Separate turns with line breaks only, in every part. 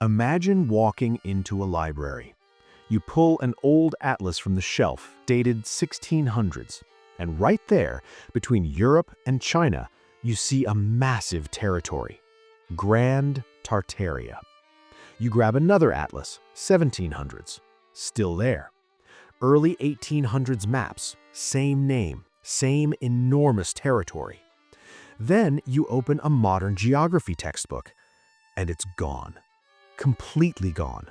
Imagine walking into a library. You pull an old atlas from the shelf, dated 1600s, and right there, between Europe and China, you see a massive territory, Grand Tartaria. You grab another atlas, 1700s, still there. Early 1800s maps, same name, same enormous territory. Then you open a modern geography textbook, and it's gone. Completely gone.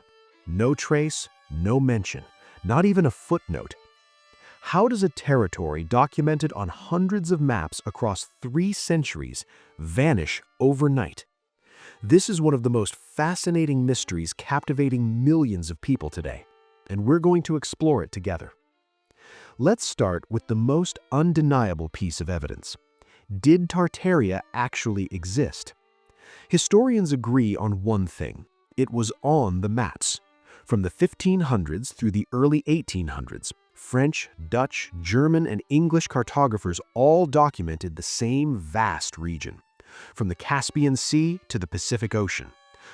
No trace, no mention, not even a footnote. How does a territory documented on hundreds of maps across 3 centuries vanish overnight? This is one of the most fascinating mysteries captivating millions of people today, and we're going to explore it together. Let's start with the most undeniable piece of evidence. Did Tartaria actually exist? Historians agree on one thing. It was on the maps. From the 1500s through the early 1800s, French, Dutch, German, and English cartographers all documented the same vast region. From the Caspian Sea to the Pacific Ocean.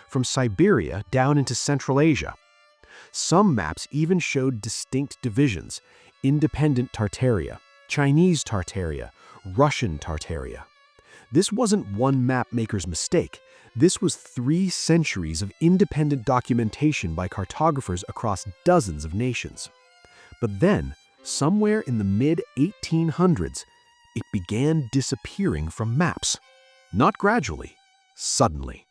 From Siberia down into Central Asia. Some maps even showed distinct divisions: independent Tartaria, Chinese Tartaria, Russian Tartaria. This wasn't one map maker's mistake. This was 3 centuries of independent documentation by cartographers across dozens of nations. But then, somewhere in the mid-1800s, it began disappearing from maps. Not gradually, suddenly.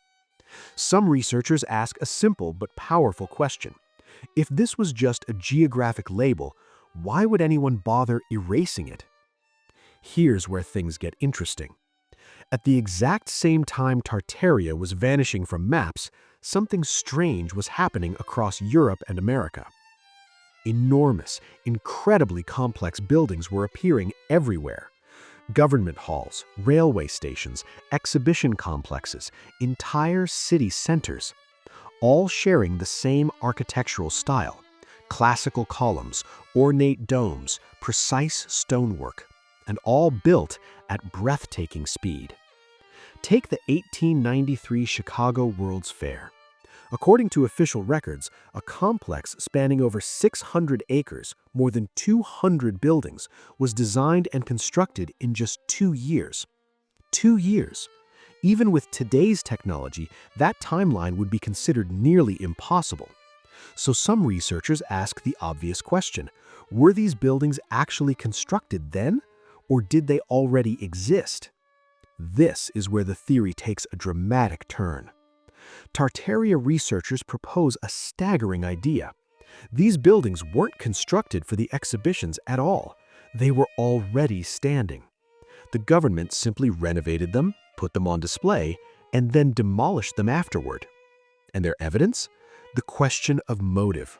Some researchers ask a simple but powerful question. If this was just a geographic label, why would anyone bother erasing it? Here's where things get interesting. At the exact same time Tartaria was vanishing from maps, something strange was happening across Europe and America. Enormous, incredibly complex buildings were appearing everywhere. Government halls, railway stations, exhibition complexes, entire city centers, all sharing the same architectural style: classical columns, ornate domes, precise stonework, and all built at breathtaking speed. Take the 1893 Chicago World's Fair. According to official records, a complex spanning over 600 acres, more than 200 buildings, was designed and constructed in just 2 years. 2 years. Even with today's technology, that timeline would be considered nearly impossible. So some researchers ask the obvious question: were these buildings actually constructed then, or did they already exist? This is where the theory takes a dramatic turn. Tartaria researchers propose a staggering idea. These buildings weren't constructed for the exhibitions at all. They were already standing. The government simply renovated them, put them on display, and then demolished them afterward. And their evidence? The question of motive.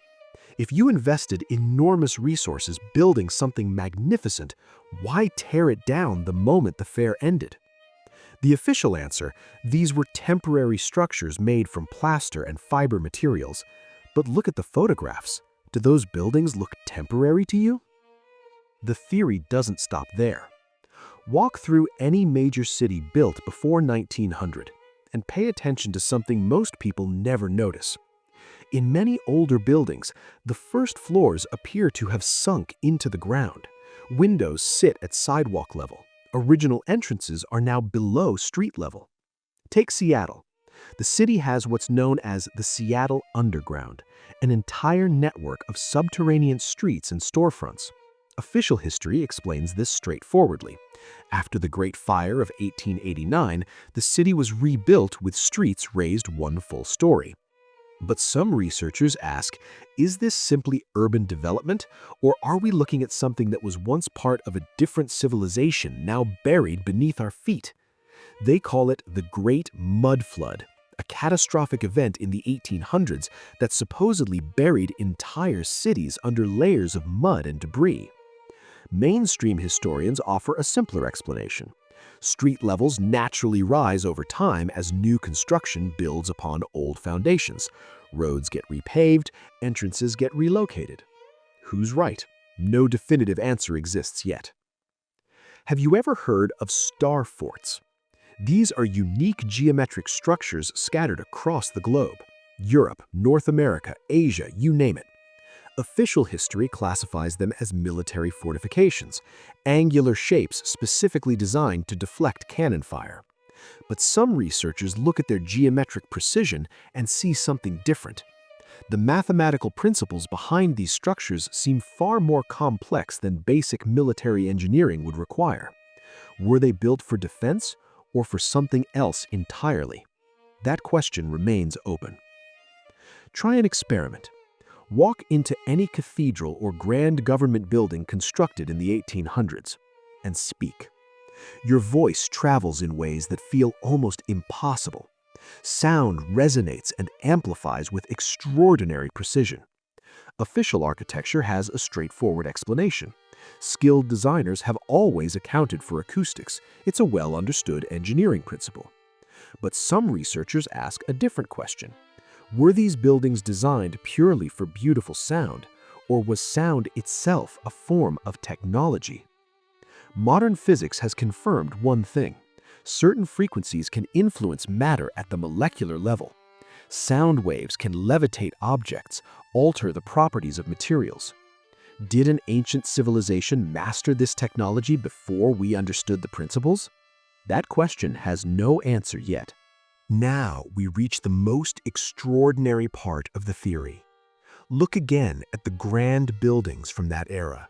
If you invested enormous resources building something magnificent, why tear it down the moment the fair ended? The official answer: these were temporary structures made from plaster and fiber materials. But look at the photographs. Do those buildings look temporary to you? The theory doesn't stop there. Walk through any major city built before 1900 and pay attention to something most people never notice. In many older buildings, the first floors appear to have sunk into the ground. Windows sit at sidewalk level. Original entrances are now below street level. Take Seattle. The city has what's known as the Seattle Underground, an entire network of subterranean streets and storefronts. Official history explains this straightforwardly. After the Great Fire of 1889, the city was rebuilt with streets raised 1 full story. But some researchers ask, is this simply urban development, or are we looking at something that was once part of a different civilization now buried beneath our feet? They call it the Great Mud Flood, a catastrophic event in the 1800s that supposedly buried entire cities under layers of mud and debris. Mainstream historians offer a simpler explanation. Street levels naturally rise over time as new construction builds upon old foundations. Roads get repaved, entrances get relocated. Who's right? No definitive answer exists yet. Have you ever heard of star forts? These are unique geometric structures scattered across the globe. Europe, North America, Asia, you name it. Official history classifies them as military fortifications, angular shapes specifically designed to deflect cannon fire. But some researchers look at their geometric precision and see something different. The mathematical principles behind these structures seem far more complex than basic military engineering would require. Were they built for defense or for something else entirely? That question remains open. Try an experiment. Walk into any cathedral or grand government building constructed in the 1800s and speak. Your voice travels in ways that feel almost impossible. Sound resonates and amplifies with extraordinary precision. Official architecture has a straightforward explanation. Skilled designers have always accounted for acoustics. It's a well-understood engineering principle. But some researchers ask a different question. Were these buildings designed purely for beautiful sound, or was sound itself a form of technology? Modern physics has confirmed one thing. Certain frequencies can influence matter at the molecular level. Sound waves can levitate objects, alter the properties of materials. Did an ancient civilization master this technology before we understood the principles? That question has no answer yet. Now we reach the most extraordinary part of the theory. Look again at the grand buildings from that era.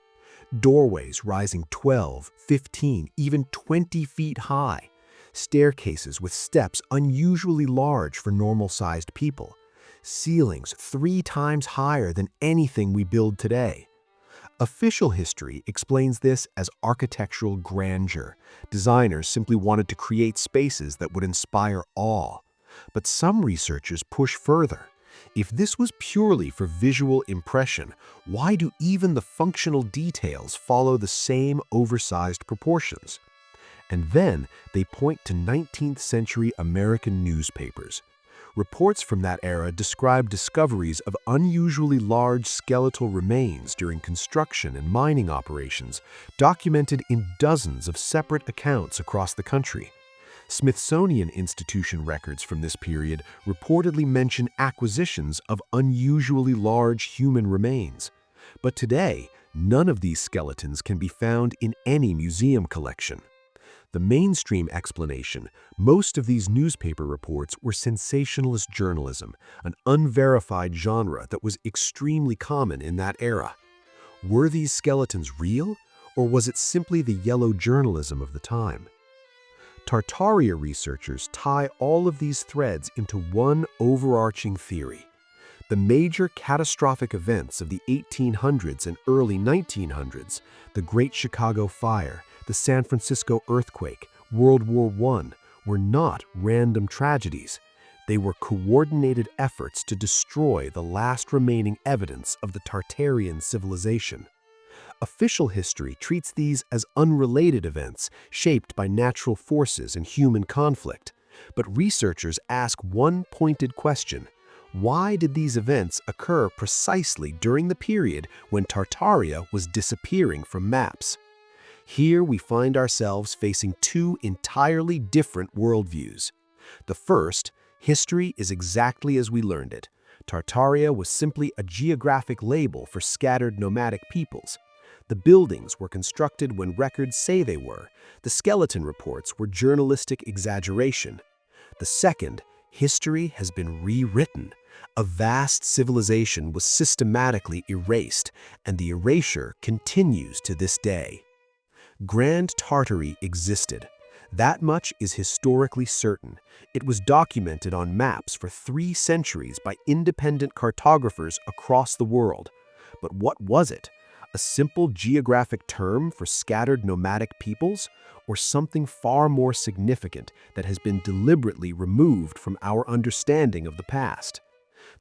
Doorways rising 12, 15, even 20 feet high. Staircases with steps unusually large for normal-sized people. Ceilings 3 times higher than anything we build today. Official history explains this as architectural grandeur. Designers simply wanted to create spaces that would inspire awe. But some researchers push further. If this was purely for visual impression, why do even the functional details follow the same oversized proportions? And then they point to 19th century American newspapers. Reports from that era describe discoveries of unusually large skeletal remains during construction and mining operations, documented in dozens of separate accounts across the country. Smithsonian Institution records from this period reportedly mention acquisitions of unusually large human remains. But today, none of these skeletons can be found in any museum collection. The mainstream explanation, most of these newspaper reports were sensationalist journalism, an unverified genre that was extremely common in that era. Were these skeletons real, or was it simply the yellow journalism of the time? Tartaria researchers tie all of these threads into one overarching theory. The major catastrophic events of the 1800s and early 1900s, the Great Chicago Fire, the San Francisco earthquake, World War I, were not random tragedies. They were coordinated efforts to destroy the last remaining evidence of the Tartarian civilization. Official history treats these as unrelated events shaped by natural forces and human conflict. But researchers ask one pointed question. Why did these events occur precisely during the period when Tartaria was disappearing from maps? Here we find ourselves facing 2 entirely different worldviews. The first, history is exactly as we learned it. Tartaria was simply a geographic label for scattered nomadic peoples. The buildings were constructed when records say they were. The skeleton reports were journalistic exaggeration. The second, history has been rewritten. A vast civilization was systematically erased, and the erasure continues to this day. Grand Tartary existed. That much is historically certain. It was documented on maps for 3 centuries by independent cartographers across the world. But what was it? A simple geographic term for scattered nomadic peoples, or something far more significant that has been deliberately removed from our understanding of the past?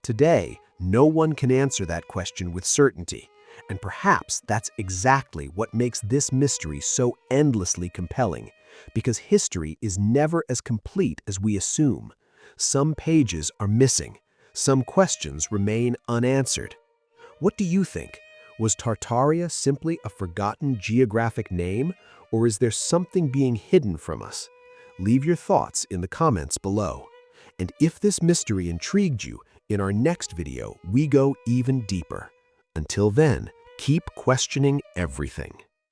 Today, no one can answer that question with certainty, and perhaps that's exactly what makes this mystery so endlessly compelling, because history is never as complete as we assume. Some pages are missing, some questions remain unanswered. What do you think? Was Tartaria simply a forgotten geographic name, or is there something being hidden from us? Leave your thoughts in the comments below. And if this mystery intrigued you,
In our next video, we go even deeper. Until then, keep questioning everything.